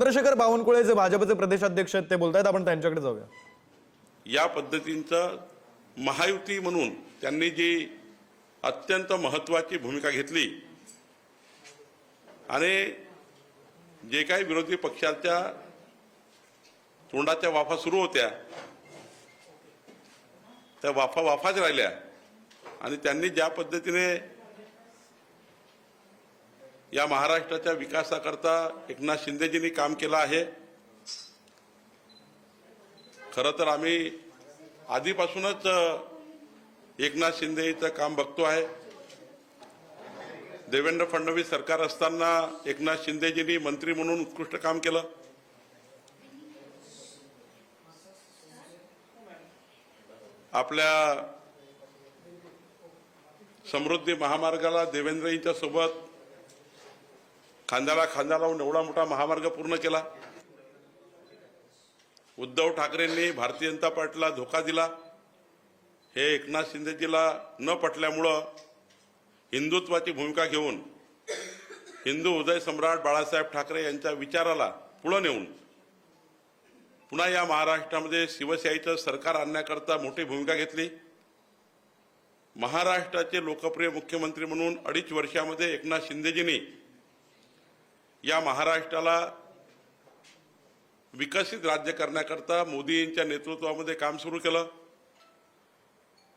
चंद्रशेखर बावनकुळे जे भाजपचे प्रदेशाध्यक्ष आहेत ते बोलतायत, आपण त्यांच्याकडे जाऊया. या पद्धतींचं महायुती म्हणून त्यांनी जी अत्यंत महत्त्वाची भूमिका घेतली आणि जे काही विरोधी पक्षाच्या तोंडाच्या वाफा सुरू होत्या त्या वाफाच राहिल्या आणि त्यांनी ज्या पद्धतीने या महाराष्ट्राच्या विकासाकरता एकनाथ शिंदेजींनी काम केलं आहे, खरं तर आम्ही आधीपासूनच एकनाथ शिंदेचं काम बघतो आहे. देवेंद्र फडणवीस सरकार असताना एकनाथ शिंदेजींनी मंत्री म्हणून उत्कृष्ट काम केलं. आपल्या समृद्धी महामार्गाला देवेंद्रजींच्या सोबत खांद्याला खांदा लावून एवढा मोठा महामार्ग पूर्ण केला. उद्धव ठाकरेंनी भारतीय जनता पार्टीला धोका दिला. हे एकनाथ शिंदेजीला न पटल्यामुळं हिंदुत्वाची भूमिका घेऊन हिंदू हृदय सम्राट बाळासाहेब ठाकरे यांच्या विचाराला पुढे नेऊन पुन्हा या महाराष्ट्रामध्ये शिवशाहीचं सरकार आणण्याकरता मोठी भूमिका घेतली. महाराष्ट्राचे लोकप्रिय मुख्यमंत्री म्हणून 2.5 वर्षामध्ये एकनाथ शिंदेजींनी या महाराष्ट्राला विकसित राज्य करण्याकरता मोदींच्या नेतृत्वामध्ये काम सुरू केलं.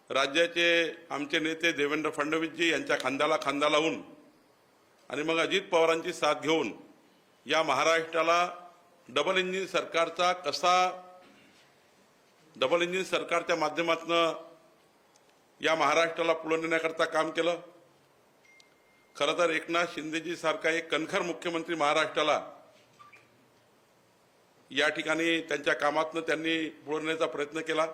राज्याचे आमचे नेते देवेंद्र फडणवीसजी यांच्या खांद्याला खांदा लावून आणि मग अजित पवारांची साथ घेऊन या महाराष्ट्राला डबल इंजिन सरकारच्या माध्यमातून या महाराष्ट्राला पुढे नेण्याकरता काम केलं. खरं तर एकनाथ शिंदेजी सारखा एक कणखर मुख्यमंत्री महाराष्ट्राला या ठिकाणी त्यांच्या कामातून त्यांनी पुढे नेण्याचा प्रयत्न केला.